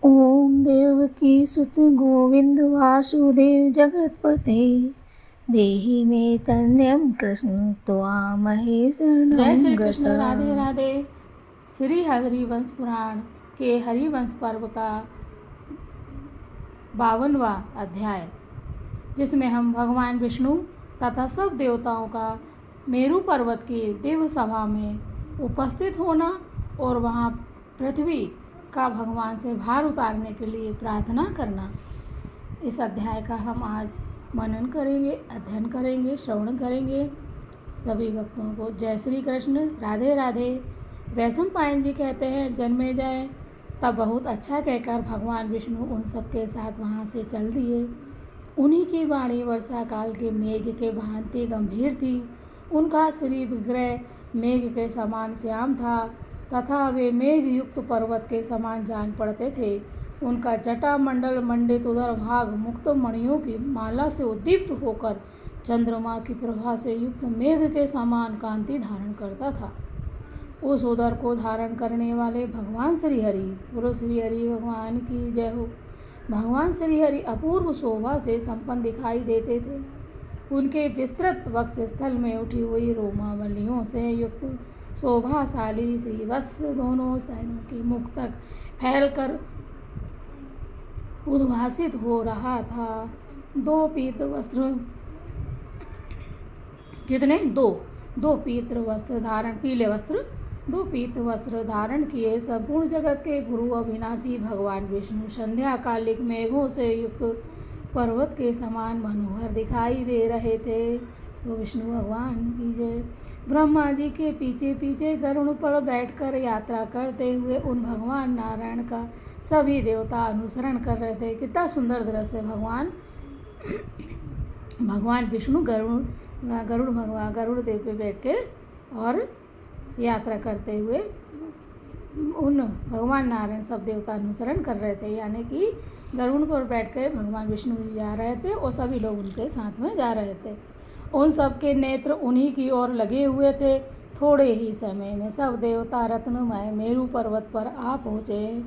ओम देवकी सुत गोविंद वासुदेव जगतपते देहि मे तन्यम कृष्ण त्वामहे जय शरणं श्री कृष्ण। गतः। राधे राधे। श्री हरिवंश पुराण के हरिवंश पर्व का 52वां अध्याय, जिसमें हम भगवान विष्णु तथा सब देवताओं का मेरु पर्वत की दिव्य सभा में उपस्थित होना और वहां पृथ्वी का भगवान से भार उतारने के लिए प्रार्थना करना, इस अध्याय का हम आज मनन करेंगे, अध्ययन करेंगे, श्रवण करेंगे। सभी भक्तों को जय श्री कृष्ण, राधे राधे। वैशंपायन जी कहते हैं, जन्मेजय तब बहुत अच्छा कहकर भगवान विष्णु उन सबके साथ वहाँ से चल दिए। उन्हीं की वाणी वर्षा काल के मेघ के भांति गंभीर थी। उनका श्री विग्रह मेघ के समान श्याम था तथा वे मेघ युक्त पर्वत के समान जान पड़ते थे। उनका जटा मंडल मंडित उदर भाग मुक्त मणियों की माला से उद्दीप्त होकर चंद्रमा की प्रभा से युक्त मेघ के समान कांति धारण करता था। उस उदर को धारण करने वाले भगवान श्री हरि, बोलो श्री हरि भगवान की जय हो। भगवान श्री हरि अपूर्व शोभा से संपन्न दिखाई देते थे। उनके विस्तृत वक्ष स्थल में उठी हुई रोमावलियों से युक्त शोभाशाली श्रीवत्स दोनों स्तनों के मुख तक फैलकर उद्भासित हो रहा था। दो पीत वस्त्र कितने दो पीत वस्त्र धारण पीले वस्त्र दो पीत वस्त्र धारण किए संपूर्ण जगत के गुरु अविनाशी भगवान विष्णु संध्या कालिक मेघों से युक्त पर्वत के समान मनोहर दिखाई दे रहे थे। वो विष्णु भगवान की जय। ब्रह्मा जी के पीछे पीछे गरुड़ पर बैठकर यात्रा करते हुए उन भगवान नारायण का सभी देवता अनुसरण कर रहे थे। कितना सुंदर दृश्य है। भगवान विष्णु गरुड़ देव पे बैठ के और यात्रा करते हुए उन भगवान नारायण सब देवता अनुसरण कर रहे थे, यानी कि गरुड़ पर बैठ के भगवान विष्णु जी जा रहे थे और सभी लोग उनके साथ में जा रहे थे। उन सब के नेत्र उन्हीं की ओर लगे हुए थे। थोड़े ही समय में सब देवता रत्नमय मेरु पर्वत पर आ पहुँचे।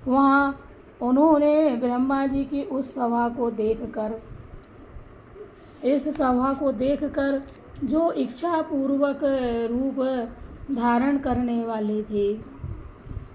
वहाँ उन्होंने ब्रह्मा जी की उस सभा को देखकर जो इच्छा पूर्वक रूप धारण करने वाले थे,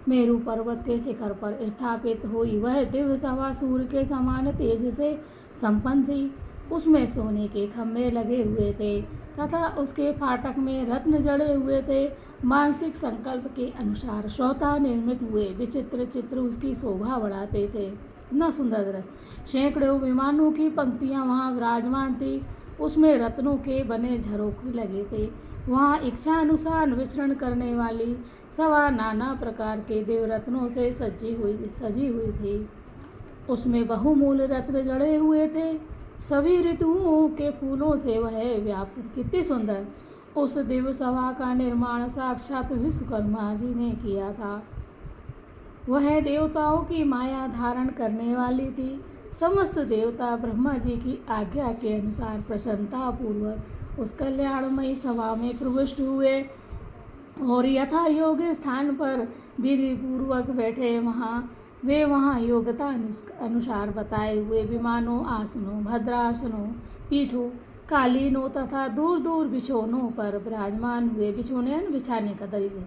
मेरु पर्वत के शिखर पर स्थापित हुई वह दिव्य सभा सूर्य के समान तेज से संपन्न थी। उसमें सोने के खंभे लगे हुए थे तथा उसके फाटक में रत्न जड़े हुए थे। मानसिक संकल्प के अनुसार स्वतः निर्मित हुए विचित्र चित्र उसकी शोभा बढ़ाते थे। इतना सुंदर दृश्य। सैकड़ों विमानों की पंक्तियां वहां विराजमान थी। उसमें रत्नों के बने झरोखे लगे थे। वहाँ इच्छा अनुसार विचरण करने वाली सवा नाना प्रकार के देवरत्नों से सजी हुई थी। उसमें बहुमूल्य रत्न जड़े हुए थे। सभी ऋतुओं के फूलों से वह व्याप्त। कितनी सुंदर। उस दिव्य सभा का निर्माण साक्षात विश्वकर्मा जी ने किया था। वह देवताओं की माया धारण करने वाली थी। समस्त देवता ब्रह्मा जी की आज्ञा के अनुसार प्रसन्नता पूर्वक उस कल्याणमयी सभा में प्रविष्ट हुए और यथा योग्य स्थान पर विधि पूर्वक बैठे। वे वहाँ योग्यता अनुसार बताए हुए विमानों, आसनों, भद्रासनों, पीठों, कालीनों तथा दूर दूर बिछौनों पर विराजमान हुए। बिछाने का तरीका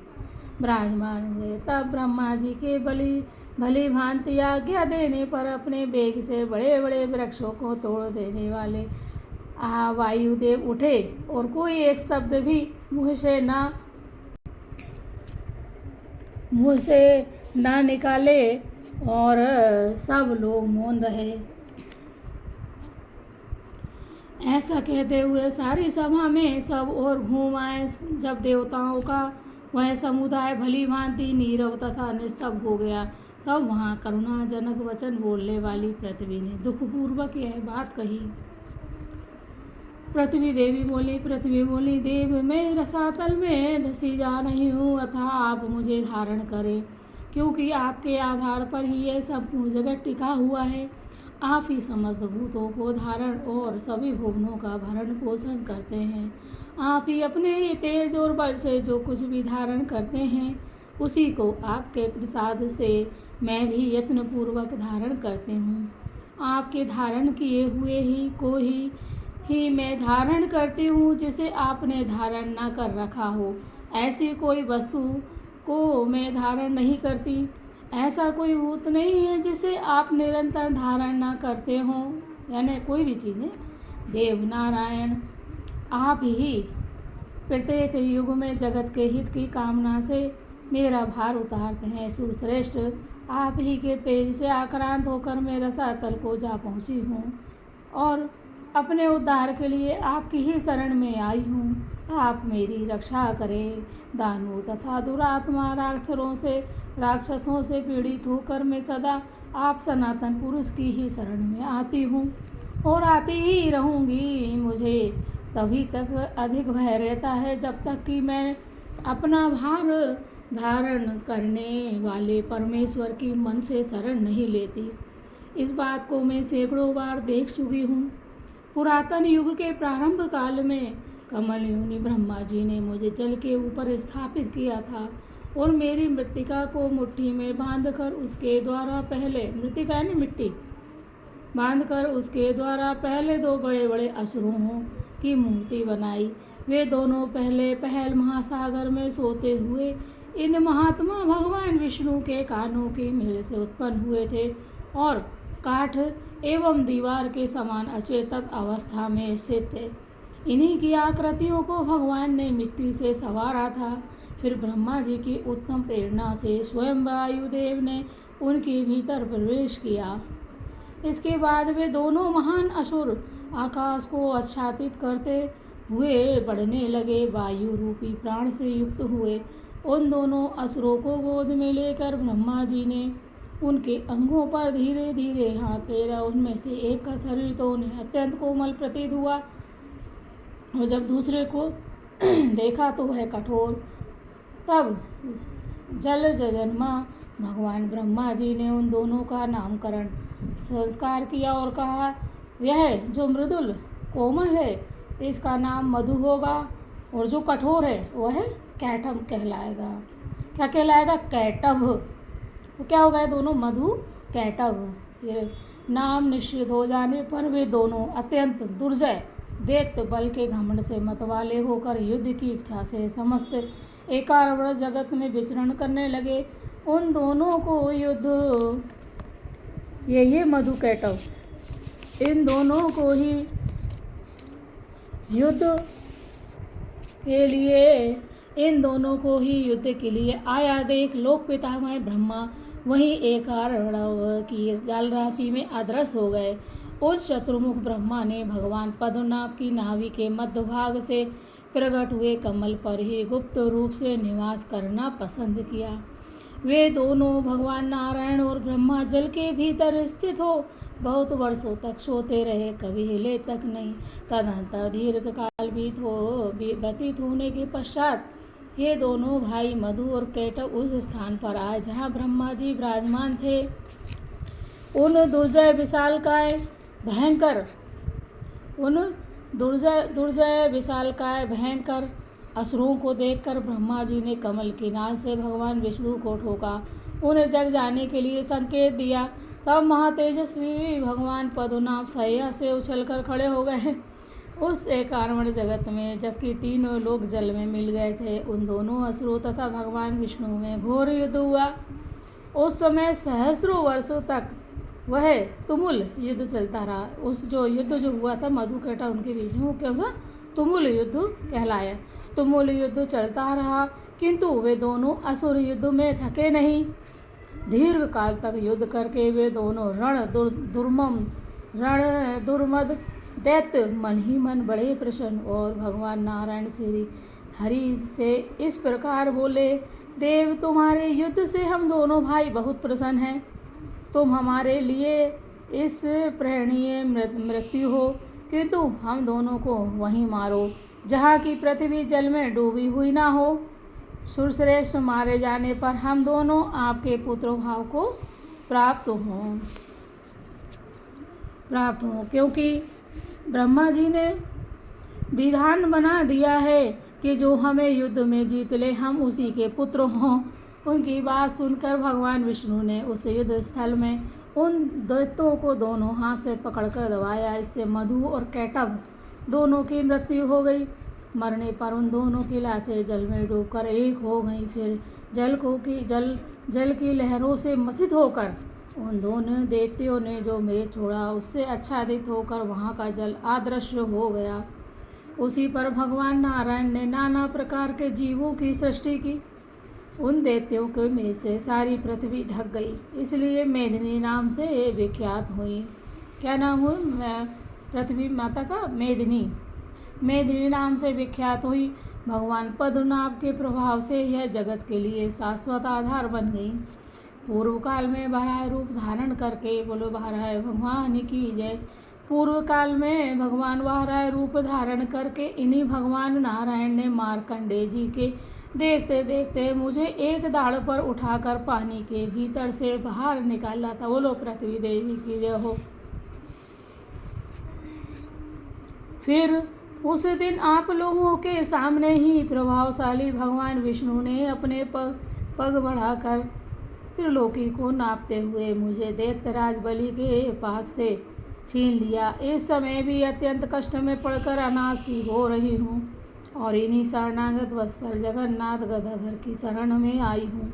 विराजमान हुए। तब ब्रह्मा जी के भली भांति आज्ञा देने पर अपने वेग से बड़े बड़े वृक्षों को तोड़ देने वाले वायुदेव उठे और कोई एक शब्द भी मुँह से ना निकाले और सब लोग मौन रहे। ऐसा कहते हुए सारी सभा में सब और घूम आए। जब देवताओं का वह समुदाय भली भांति नीरव तथा निस्तब्ध हो गया, तब वहाँ करुणाजनक वचन बोलने वाली पृथ्वी ने दुखपूर्वक यह बात कही। पृथ्वी बोली, देव मैं रसातल में धसी जा रही हूँ, अतः आप मुझे धारण करें, क्योंकि आपके आधार पर ही यह संपूर्ण जगत टिका हुआ है। आप ही समस्त भूतों को धारण और सभी भुवनों का भरण पोषण करते हैं। आप ही अपने तेज और बल से जो कुछ भी धारण करते हैं, उसी को आपके प्रसाद से मैं भी यत्नपूर्वक धारण करती हूँ। आपके धारण किए हुए ही मैं धारण करती हूँ, जिसे आपने धारण न कर रखा हो ऐसी कोई वस्तु को मैं धारण नहीं करती। ऐसा कोई भूत नहीं है जिसे आप निरंतर धारण न करते हो, यानी कोई भी चीज़ है। देव नारायण आप ही प्रत्येक युग में जगत के हित की कामना से मेरा भार उतारते हैं। सुरश्रेष्ठ आप ही के तेज से आक्रांत होकर मैं रसातल को जा पहुँची हूँ और अपने उद्धार के लिए आपकी ही शरण में आई हूँ। आप मेरी रक्षा करें। दानवों तथा दुरात्मा राक्षसों से पीड़ित होकर मैं सदा आप सनातन पुरुष की ही शरण में आती हूँ और आती ही रहूँगी। मुझे तभी तक अधिक भय रहता है जब तक कि मैं अपना भार धारण करने वाले परमेश्वर की मन से शरण नहीं लेती। इस बात को मैं सैकड़ों बार देख चुकी हूँ। पुरातन युग के प्रारंभ काल में कमल योनि ब्रह्मा जी ने मुझे जल के ऊपर स्थापित किया था और मेरी मृत्तिका को मुट्ठी में बांधकर उसके द्वारा पहले मृत्तिका यानी मिट्टी बांधकर उसके द्वारा पहले दो बड़े बड़े असुरों की मूर्ति बनाई। वे दोनों पहल महासागर में सोते हुए इन महात्मा भगवान विष्णु के कानों के मेल से उत्पन्न हुए थे और काठ एवं दीवार के समान अचेतन अवस्था में स्थित थे। इन्हीं की आकृतियों को भगवान ने मिट्टी से संवारा था। फिर ब्रह्मा जी की उत्तम प्रेरणा से स्वयं वायुदेव ने उनके भीतर प्रवेश किया। इसके बाद वे दोनों महान असुर आकाश को आच्छादित करते हुए बढ़ने लगे। वायु रूपी प्राण से युक्त हुए उन दोनों असुरों को गोद में लेकर ब्रह्मा जी ने उनके अंगों पर धीरे धीरे हाथ फेरा। उनमें से एक का शरीर तो उन्हें अत्यंत कोमल प्रतीत हुआ और जब दूसरे को देखा तो वह कठोर। तब जल जन्मा भगवान ब्रह्मा जी ने उन दोनों का नामकरण संस्कार किया और कहा, यह जो मृदुल कोमल है इसका नाम मधु होगा और जो कठोर है वह कैटभ कहलाएगा। क्या कहलाएगा? कैटभ। तो क्या होगा? दोनों मधु कैटभ। ये नाम निश्चित हो जाने पर वे दोनों अत्यंत दुर्जय दैत्य बल के घमंड से मतवाले होकर युद्ध की इच्छा से समस्त एकावर्ण जगत में विचरण करने लगे। उन दोनों को युद्ध ये मधु कैटभ इन दोनों को ही युद्ध के लिए आया देख लोक पितामह ब्रह्मा वहीं एकावर्ण की जलराशि में अदृश्य हो गए। उस चतुर्मुख ब्रह्मा ने भगवान पद्मनाभ की नाभि के मध्य भाग से प्रकट हुए कमल पर ही गुप्त रूप से निवास करना पसंद किया। वे दोनों भगवान नारायण और ब्रह्मा जल के भीतर स्थित हो बहुत वर्षों तक सोते रहे, कभी हिले तक नहीं। तदनंतर दीर्घ काल व्यतीत होने के पश्चात ये दोनों भाई मधु और कैटभ उस स्थान पर आए जहाँ ब्रह्मा जी विराजमान थे। उन दुर्जय विशालकाय भयंकर असुरों को देखकर ब्रह्मा जी ने कमल की नाल से भगवान विष्णु को ठोका, उन्हें जग जाने के लिए संकेत दिया। तब महातेजस्वी भगवान पद्मनाभ शैया से उछलकर खड़े हो गए। उस एकावर्ण जगत में जबकि तीनों लोग जल में मिल गए थे, उन दोनों असुरों तथा भगवान विष्णु में घोर युद्ध हुआ। उस समय सहस्रों वर्षों तक वह तुमुल युद्ध चलता रहा। उस जो युद्ध जो हुआ था मधु कैटभ उनके बीच में, वो क्या सा तुमुल युद्ध कहलाया। तुमुल युद्ध चलता रहा किंतु वे दोनों असुर युद्ध में थके नहीं। दीर्घ काल तक युद्ध करके वे दोनों रण दुर्मद दैत्य मन ही मन बड़े प्रसन्न और भगवान नारायण श्री हरि से इस प्रकार बोले, देव तुम्हारे युद्ध से हम दोनों भाई बहुत प्रसन्न हैं। तुम हमारे लिए इस प्रणीय मृत्यु हो, किंतु हम दोनों को वहीं मारो जहाँ की पृथ्वी जल में डूबी हुई ना हो। सुरश्रेष्ठ मारे जाने पर हम दोनों आपके पुत्र भाव को प्राप्त हों, क्योंकि ब्रह्मा जी ने विधान बना दिया है कि जो हमें युद्ध में जीत ले हम उसी के पुत्र हों उनकी बात सुनकर भगवान विष्णु ने उस युद्ध स्थल में उन दैत्यों को दोनों हाथ से पकड़कर दबाया। इससे मधु और कैटभ दोनों की मृत्यु हो गई। मरने पर उन दोनों की लाशें जल में डूबकर एक हो गईं। फिर जल की लहरों से मथित होकर उन दोनों दैत्यों ने जो मेघ छोड़ा उससे आच्छादित होकर वहाँ का जल अदृश्य हो गया। उसी पर भगवान नारायण ने नाना प्रकार के जीवों की सृष्टि की। उन दैत्यों के मेघ से सारी पृथ्वी ढक गई, इसलिए मेदिनी नाम से विख्यात हुई। क्या नाम हुई? पृथ्वी माता का मेदिनी नाम से विख्यात हुई। भगवान पद्मनाभ के प्रभाव से यह जगत के लिए शाश्वत आधार बन गई। पूर्व काल में वराह रूप धारण करके, बोलो वराह भगवान की जय। पूर्व काल में भगवान वराह रूप धारण करके इन्हीं भगवान नारायण ने मार्कंडेय जी के देखते देखते मुझे एक दाढ़ पर उठाकर पानी के भीतर से बाहर निकाला था। बोलो पृथ्वी देवी की जय हो। फिर उस दिन आप लोगों के सामने ही प्रभावशाली भगवान विष्णु ने अपने पग बढ़ाकर त्रिलोकी को नापते हुए मुझे दैत्यराज बलि के पास से छीन लिया। इस समय भी अत्यंत कष्ट में पड़कर अनासी हो रही हूँ और इन्हीं शरणागत वत्सल जगन्नाथ गदाधर की शरण में आई हूँ।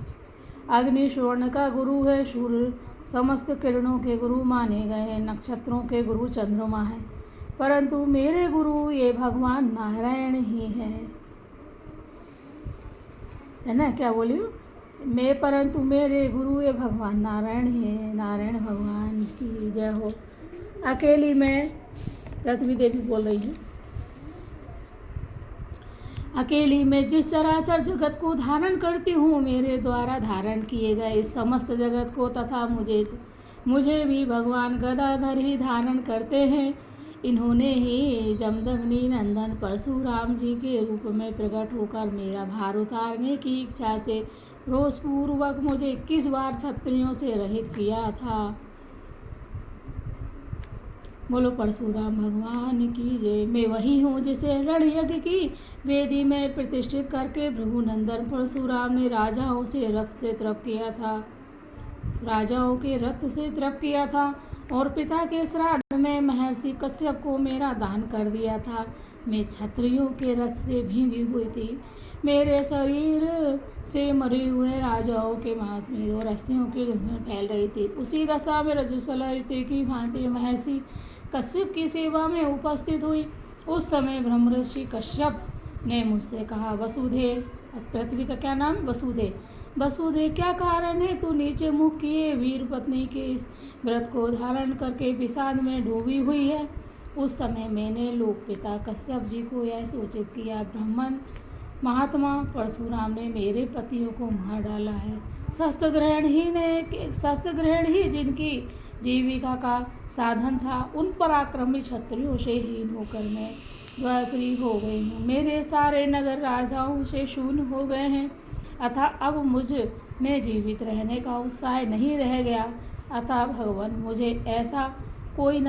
अग्नि स्वर्ण का गुरु है, सूर्य समस्त किरणों के गुरु माने गए हैं, नक्षत्रों के गुरु चंद्रमा है, परंतु मेरे गुरु ये भगवान नारायण ही है ना। क्या बोली मैं? परंतु मेरे गुरु ये भगवान नारायण है। नारायण भगवान की जय हो। अकेली मैं पृथ्वी देवी बोल रही हूँ। अकेली मैं जिस चराचर जगत को धारण करती हूँ, मेरे द्वारा धारण किए गए इस समस्त जगत को तथा मुझे भी भगवान गदाधर ही धारण करते हैं। इन्होंने ही जमदग्नि नंदन परशुराम जी के रूप में प्रकट होकर मेरा भार उतारने की इच्छा से रोषपूर्वक मुझे 21 बार क्षत्रियों से रहित किया था। बोलो परशुराम भगवान की जय। मैं वही हूँ जिसे रण यज्ञ की वेदी में प्रतिष्ठित करके प्रभु नंदन परशुराम ने राजाओं के रक्त से तृप किया था और पिता के श्राद्ध में महर्षि कश्यप को मेरा दान कर दिया था। मैं क्षत्रियों के रक्त से भीगी हुई थी। मेरे शरीर से मरे हुए राजाओं के मांस में और अस्थियों की दुर्गंध फैल रही थी। उसी दशा में रजस्वला की भांति महर्षि कश्यप की सेवा में उपस्थित हुई। उस समय ब्रह्मर्षि कश्यप ने मुझसे कहा, वसुधे, पृथ्वी का क्या नाम? वसुधे क्या कारण है तू नीचे मुख किए वीर पत्नी के इस व्रत को धारण करके विषाद में डूबी हुई है? उस समय मैंने लोक पिता कश्यप जी को यह सूचित किया, ब्राह्मण महात्मा परशुराम ने मेरे पतियों को मार डाला है। शस्त्र ग्रहण ही जिनकी जीविका का साधन था, उन पराक्रमी क्षत्रियों से हीन होकर मैं वश्री हो गई हूँ। मेरे सारे नगर राजाओं से शून्य हो गए हैं, अतः अब मुझ में जीवित रहने का उत्साह नहीं रह गया। अतः भगवान मुझे ऐसा कोई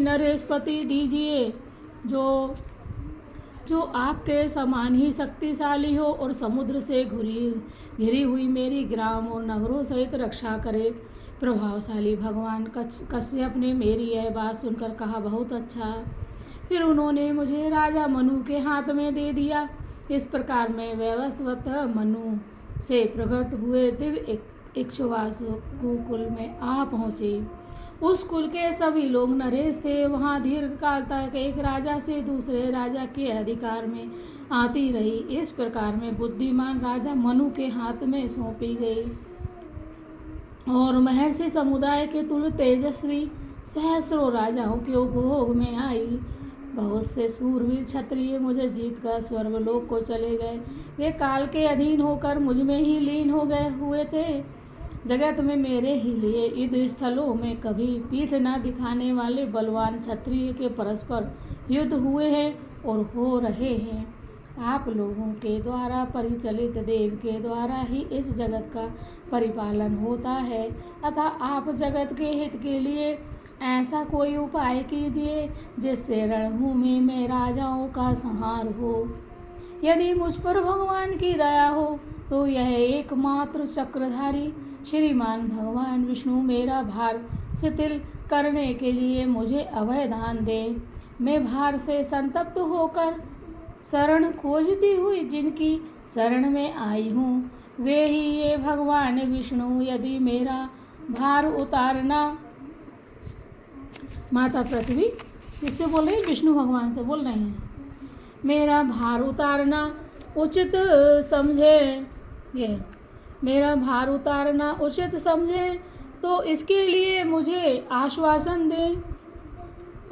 नरेशपति दीजिए जो आपके समान ही शक्तिशाली हो और समुद्र से घिरी हुई मेरी ग्राम और नगरों सहित रक्षा करे। प्रभावशाली भगवान कश्यप ने मेरी यह बात सुनकर कहा, बहुत अच्छा। फिर उन्होंने मुझे राजा मनु के हाथ में दे दिया। इस प्रकार मैं वैवस्वत मनु से प्रकट हुए दिव्य इक्ष्वाकु कुल में आ पहुँचे। उस कुल के सभी लोग नरेश थे। वहाँ दीर्घ काल तक एक राजा से दूसरे राजा के अधिकार में आती रही। इस प्रकार में बुद्धिमान राजा मनु के हाथ में सौंपी गई और महर्षि समुदाय के तुल्य तेजस्वी सहस्रों राजाओं के उपभोग में आई। बहुत से सूरवीर क्षत्रिय मुझे जीतकर स्वर्गलोक को चले गए। वे काल के अधीन होकर मुझ में ही लीन हो गए हुए थे। जगत में मेरे ही लिए युद्ध स्थलों में कभी पीठ न दिखाने वाले बलवान क्षत्रिय के परस्पर युद्ध हुए हैं और हो रहे हैं। आप लोगों के द्वारा परिचालित देव के द्वारा ही इस जगत का परिपालन होता है, अतः आप जगत के हित के लिए ऐसा कोई उपाय कीजिए जिससे रणभूमि में राजाओं का संहार हो। यदि मुझ पर भगवान की दया हो तो यह एकमात्र चक्रधारी श्रीमान भगवान विष्णु मेरा भार शिथिल करने के लिए मुझे अभय दान दे। मैं भार से संतप्त होकर शरण खोजती हुई जिनकी शरण में आई हूँ वे ही ये भगवान विष्णु। यदि मेरा भार उतारना, माता पृथ्वी किससे बोल रही? विष्णु भगवान से बोल रहे हैं। मेरा भार उतारना उचित समझे, ये मेरा भार उतारना उचित समझे तो इसके लिए मुझे आश्वासन दें।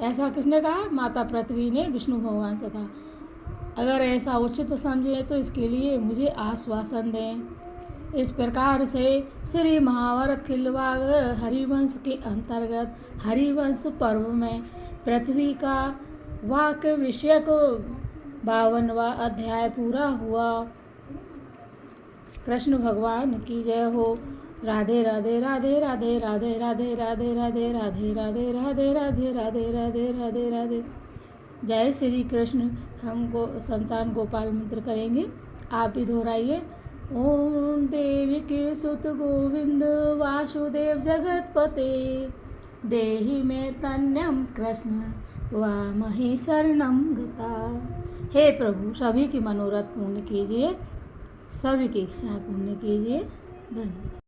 ऐसा किसने कहा? माता पृथ्वी ने विष्णु भगवान से कहा, अगर ऐसा उचित समझे तो इसके लिए मुझे आश्वासन दें। इस प्रकार से श्री महाभारत खिलवाड़ हरिवंश के अंतर्गत हरिवंश पर्व में पृथ्वी का वाक्य विषयक 52वां अध्याय पूरा हुआ। कृष्ण भगवान की जय हो। राधे राधे राधे राधे राधे राधे राधे राधे राधे राधे राधे राधे राधे राधे राधे राधे। जय श्री कृष्ण। हम संतान गोपाल मंत्र करेंगे, आप भी दोहराइए। ओम देवकी सुत गोविंद वासुदेव जगतपते देहि में तन्यम कृष्ण त्वामहि शरणं गता। हे प्रभु, सभी की मनोरथ पूर्ण कीजिए, सभी की इच्छाएं पूर्ण कीजिए। धन्यवाद।